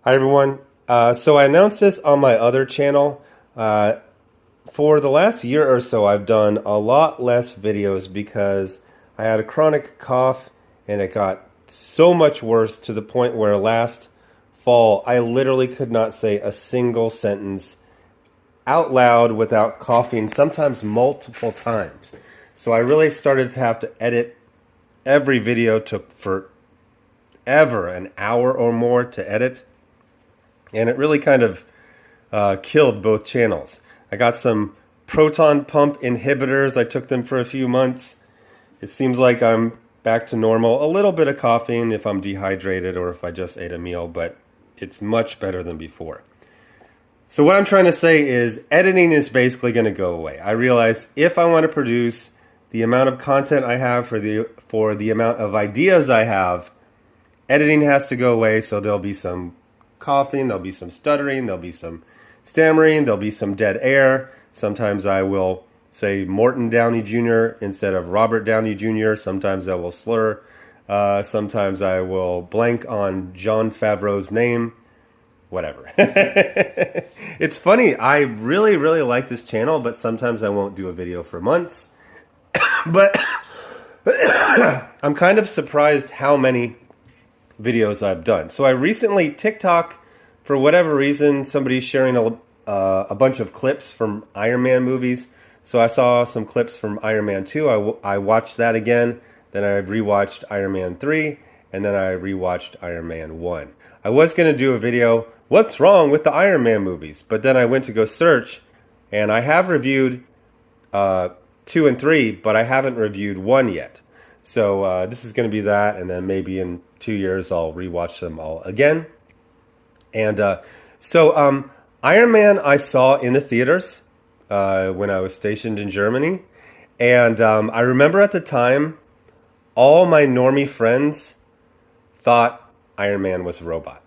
Hi everyone. So I announced this on my other channel. For the last year or so, I've done a lot less videos because I had a chronic cough and it got so much worse to the point where last fall I literally could not say a single sentence out loud without coughing, sometimes multiple times. So I really started to have to edit. Every video took forever, an hour or more to edit. And it really kind of killed both channels. I got some proton pump inhibitors. I took them for a few months. It seems like I'm back to normal. A little bit of coughing if I'm dehydrated or if I just ate a meal, but it's much better than before. So what I'm trying to say is editing is basically going to go away. I realized if I want to produce the amount of content I have for the amount of ideas I have, editing has to go away. So there'll be some coughing, there'll be some stuttering, there'll be some stammering, there'll be some dead air. Sometimes I will say Morton Downey Jr. instead of Robert Downey Jr. Sometimes I will slur. Sometimes I will blank on Jon Favreau's name. Whatever. It's funny. I really, really like this channel, but sometimes I won't do a video for months. But I'm kind of surprised how many videos I've done. So I recently, TikTok, for whatever reason, somebody's sharing a bunch of clips from Iron Man movies. So I saw some clips from Iron Man 2. I watched that again. Then I rewatched Iron Man 3. And then I rewatched Iron Man 1. I was going to do a video, what's wrong with the Iron Man movies? But then I went to go search, and I have reviewed 2 and 3, but I haven't reviewed 1 yet. So this is going to be that, and then maybe in 2 years I'll rewatch them all again. And Iron Man I saw in the theaters when I was stationed in Germany. And I remember at the time, all my normie friends thought Iron Man was a robot.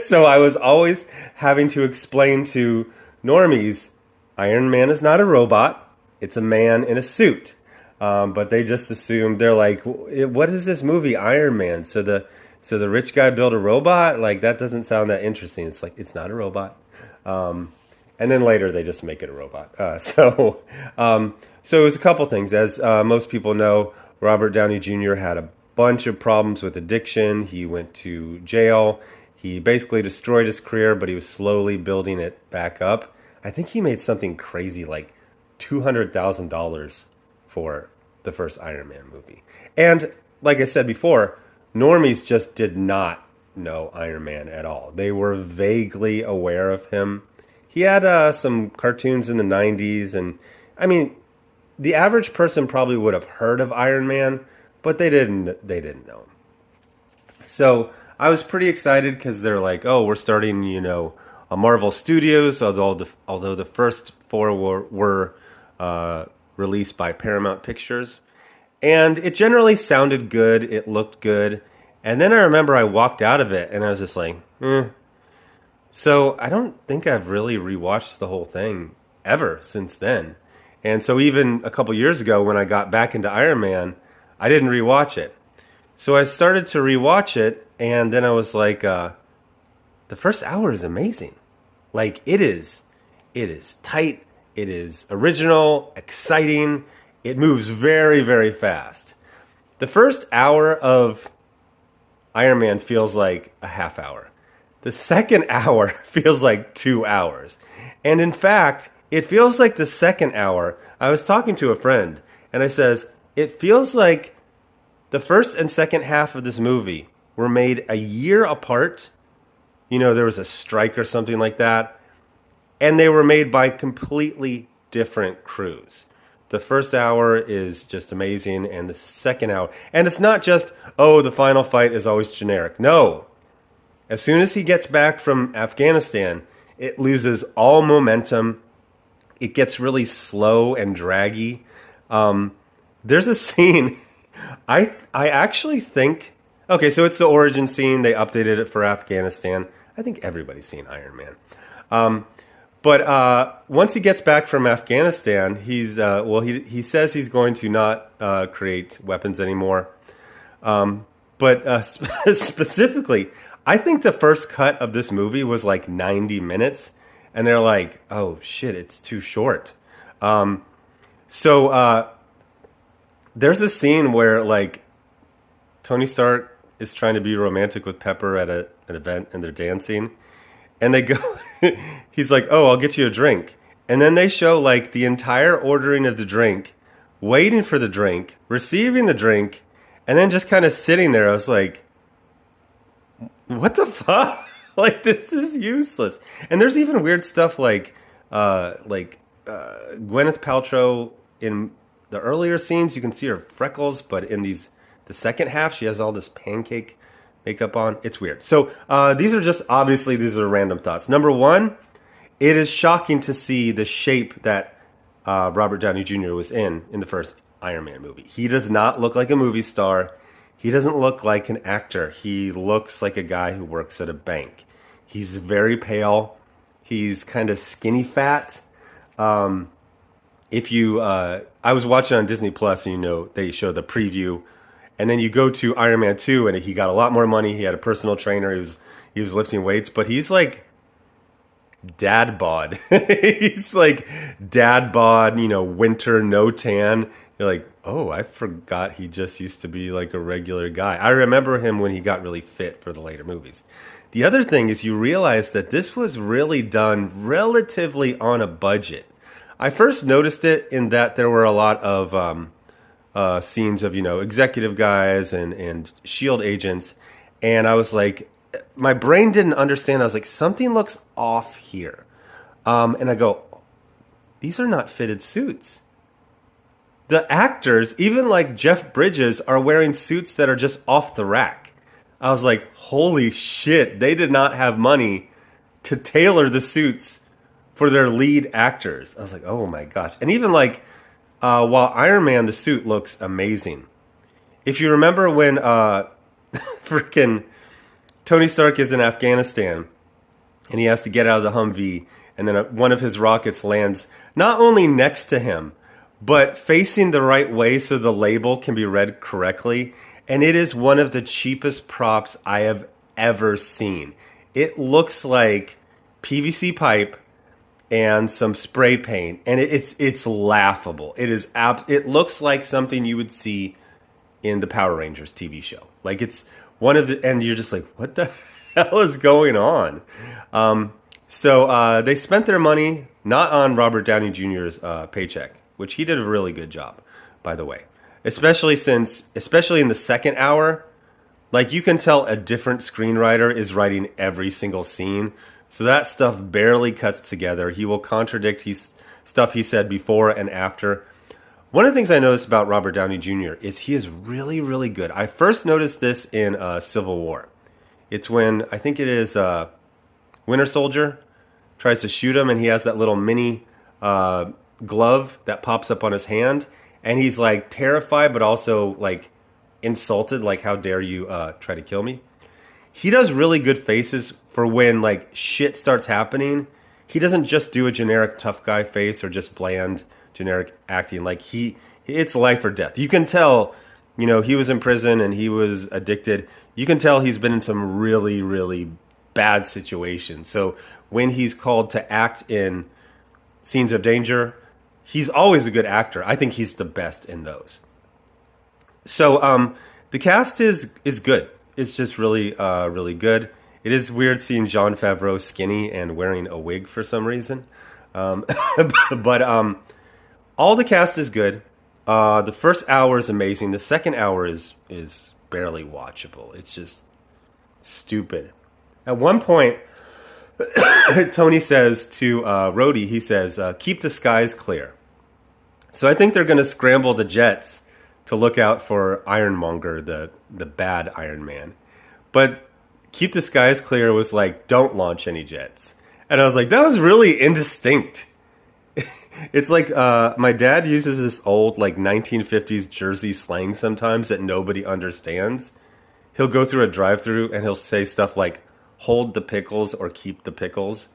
So I was always having to explain to normies, Iron Man is not a robot, it's a man in a suit. But they just assumed, they're like, what is this movie, Iron Man? So the rich guy built a robot? Like, that doesn't sound that interesting. It's like, it's not a robot. And then later they just make it a robot. So it was a couple things. As most people know, Robert Downey Jr. had a bunch of problems with addiction. He went to jail. He basically destroyed his career, but he was slowly building it back up. I think he made something crazy like $200,000 for the first Iron Man movie. And like I said before, normies just did not know Iron Man at all. They were vaguely aware of him. He had some cartoons in the 90s, and I mean, the average person probably would have heard of Iron Man, but they didn't know him. So I was pretty excited because they're like, oh, we're starting, a Marvel Studios, although the first 4 were released by Paramount Pictures. And it generally sounded good. It looked good. And then I remember I walked out of it and I was just like, So I don't think I've really rewatched the whole thing ever since then. And so even a couple years ago when I got back into Iron Man, I didn't rewatch it. So I started to rewatch it, and then I was like, the first hour is amazing. Like, it is tight, it is original, exciting, it moves very, very fast. The first hour of Iron Man feels like a half hour. The second hour feels like 2 hours. And in fact, it feels like the second hour. I was talking to a friend, and I says, it feels like the first and second half of this movie were made a year apart. There was a strike or something like that. And they were made by completely different crews. The first hour is just amazing, and the second hour... And it's not just, the final fight is always generic. No. As soon as he gets back from Afghanistan, it loses all momentum. It gets really slow and draggy. There's a scene, I actually think, okay, so it's the origin scene. They updated it for Afghanistan. I think everybody's seen Iron Man. But once he gets back from Afghanistan, he says he's going to not create weapons anymore. But specifically, I think the first cut of this movie was like 90 minutes, and they're like, "Oh shit, it's too short." Um, so there's a scene where like Tony Stark is trying to be romantic with Pepper at an event, and they're dancing, and they go. He's like, "Oh, I'll get you a drink," and then they show like the entire ordering of the drink, waiting for the drink, receiving the drink, and then just kind of sitting there. I was like, what the fuck? Like this is useless. And there's even weird stuff like Gwyneth Paltrow in the earlier scenes you can see her freckles, but in the second half she has all this pancake makeup on. It's weird. So these are random thoughts. Number one, it is shocking to see the shape that Robert Downey Jr. was in the first Iron Man movie. He does not look like a movie star. He doesn't look like an actor. He looks like a guy who works at a bank. He's very pale. He's kind of skinny fat. If you, I was watching on Disney Plus, and they show the preview, and then you go to Iron Man 2, and he got a lot more money. He had a personal trainer. He was lifting weights, but he's like dad bod. He's like dad bod, winter, no tan. You're like, oh, I forgot he just used to be like a regular guy. I remember him when he got really fit for the later movies. The other thing is you realize that this was really done relatively on a budget. I first noticed it in that there were a lot of scenes of, executive guys and SHIELD agents. And I was like, my brain didn't understand. I was like, something looks off here. And I go, these are not fitted suits. The actors, even like Jeff Bridges, are wearing suits that are just off the rack. I was like, holy shit, they did not have money to tailor the suits for their lead actors. I was like, oh my gosh. And even like, while Iron Man, the suit looks amazing. If you remember when freaking Tony Stark is in Afghanistan and he has to get out of the Humvee, and then one of his rockets lands not only next to him, but facing the right way so the label can be read correctly. And it is one of the cheapest props I have ever seen. It looks like PVC pipe and some spray paint, and it's laughable. It looks like something you would see in the Power Rangers TV show. Like it's one of the, and you're just like, what the hell is going on? So they spent their money not on Robert Downey Jr.'s paycheck, which he did a really good job, by the way. Especially in the second hour, like you can tell a different screenwriter is writing every single scene. So that stuff barely cuts together. He will contradict stuff he said before and after. One of the things I noticed about Robert Downey Jr. is he is really, really good. I first noticed this in Civil War. It's when, I think it is Winter Soldier tries to shoot him, and he has that little mini glove that pops up on his hand, and he's like terrified but also like insulted, like how dare you try to kill me. He does really good faces for when like shit starts happening. He doesn't just do a generic tough guy face or just bland generic acting. Like it's life or death. You can tell, he was in prison and he was addicted. You can tell he's been in some really, really bad situations. So when he's called to act in scenes of danger, he's always a good actor. I think he's the best in those. So the cast is good. It's just really, really good. It is weird seeing Jon Favreau skinny and wearing a wig for some reason. But all the cast is good. The first hour is amazing. The second hour is barely watchable. It's just stupid. At one point, Tony says to Rhodey, he says, keep the skies clear. So I think they're going to scramble the jets to look out for Ironmonger, the bad Iron Man. But keep the skies clear was like, don't launch any jets. And I was like, that was really indistinct. It's like my dad uses this old like 1950s Jersey slang sometimes that nobody understands. He'll go through a drive-thru and he'll say stuff like, hold the pickles or keep the pickles.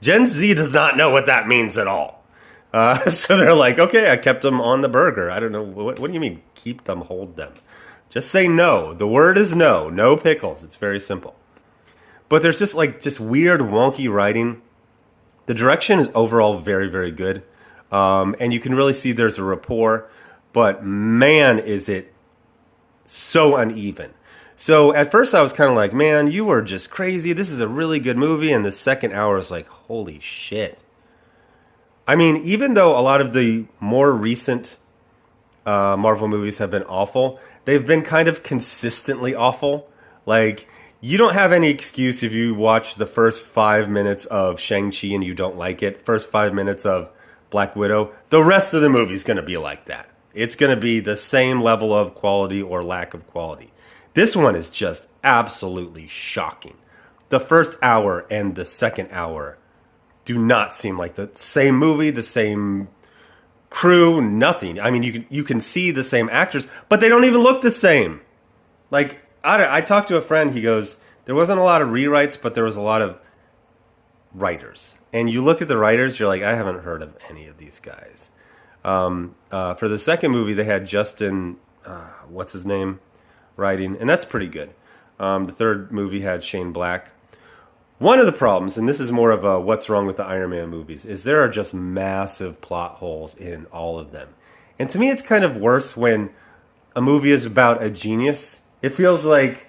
Gen Z does not know what that means at all. So they're like, okay, I kept them on the burger. I don't know. What do you mean, keep them, hold them? Just say no. The word is no. No pickles. It's very simple. but there's just weird, wonky writing. The direction is overall very, very good. And you can really see there's a rapport, but man, is it so uneven. So at first I was kind of like, man, you are just crazy. This is a really good movie. And the second hour is like, holy shit. I mean, even though a lot of the more recent Marvel movies have been awful, they've been kind of consistently awful. Like, you don't have any excuse if you watch the first 5 minutes of Shang-Chi and you don't like it, first 5 minutes of Black Widow. The rest of the movie's going to be like that. It's going to be the same level of quality or lack of quality. This one is just absolutely shocking. The first hour and the second hour do not seem like the same movie, the same crew, nothing. I mean, you can see the same actors, but they don't even look the same. Like, I talked to a friend, he goes, there wasn't a lot of rewrites, but there was a lot of writers. And you look at the writers, you're like, I haven't heard of any of these guys. For the second movie, they had Justin, what's his name, writing, and that's pretty good. The third movie had Shane Black. One of the problems, and this is more of a what's wrong with the Iron Man movies, is there are just massive plot holes in all of them. And to me, it's kind of worse when a movie is about a genius. It feels like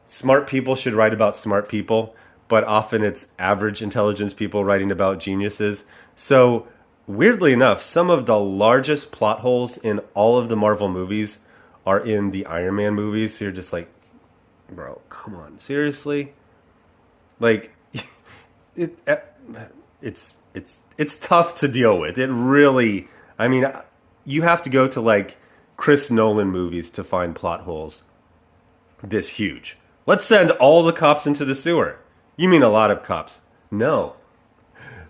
smart people should write about smart people, but often it's average intelligence people writing about geniuses. So, weirdly enough, some of the largest plot holes in all of the Marvel movies are in the Iron Man movies. So you're just like, bro, come on, seriously? Like, it's tough to deal with. It really, I mean, you have to go to like Chris Nolan movies to find plot holes this huge. Let's send all the cops into the sewer. You mean a lot of cops? No.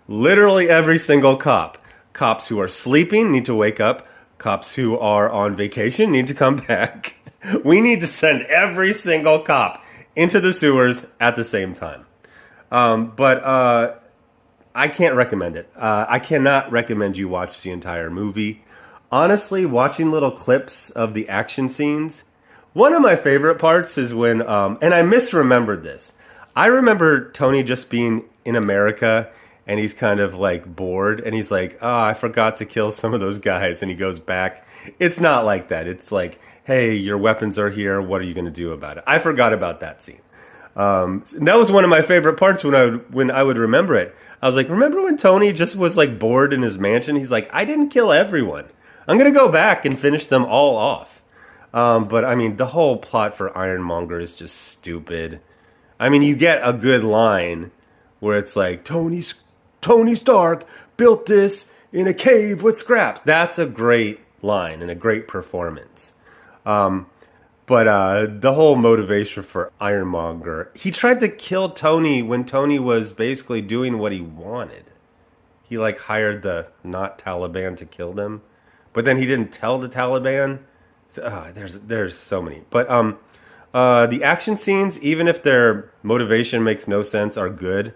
Literally every single cop. Cops who are sleeping need to wake up. Cops who are on vacation need to come back. We need to send every single cop into the sewers at the same time. But I can't recommend it. I cannot recommend you watch the entire movie. Honestly, watching little clips of the action scenes, one of my favorite parts is when, and I misremembered this. I remember Tony just being in America and he's kind of like bored and he's like, oh, I forgot to kill some of those guys. And he goes back. It's not like that. It's like, hey, your weapons are here. What are you going to do about it? I forgot about that scene. And that was one of my favorite parts when I would remember it. I was like, remember when Tony just was like bored in his mansion? He's like, I didn't kill everyone. I'm going to go back and finish them all off. But I mean, the whole plot for Ironmonger is just stupid. I mean, you get a good line where it's like, Tony Stark built this in a cave with scraps. That's a great line and a great performance. But the whole motivation for Ironmonger, he tried to kill Tony when Tony was basically doing what he wanted. He like hired the not Taliban to kill them, but then he didn't tell the Taliban. So, there's so many. But the action scenes, even if their motivation makes no sense, are good.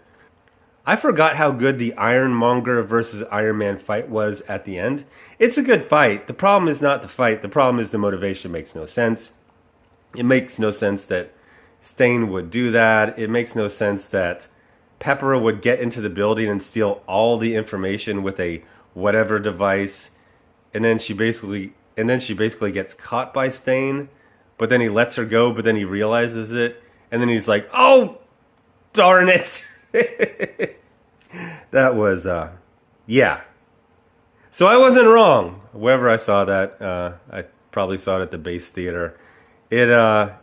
I forgot how good the Ironmonger versus Iron Man fight was at the end. It's a good fight. The problem is not the fight. The problem is the motivation makes no sense. It makes no sense that Stane would do that. It makes no sense that Pepper would get into the building and steal all the information with a whatever device, and then she basically gets caught by Stane, but then he lets her go, but then he realizes it, and then he's like, "Oh, darn it!" That was yeah. So I wasn't wrong. Wherever I saw that, I probably saw it at the Base Theater. It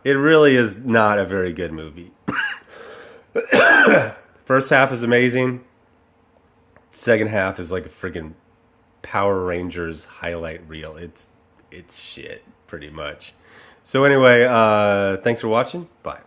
really is not a very good movie. First half is amazing. Second half is like a freaking Power Rangers highlight reel. It's shit, pretty much. So anyway, thanks for watching. Bye.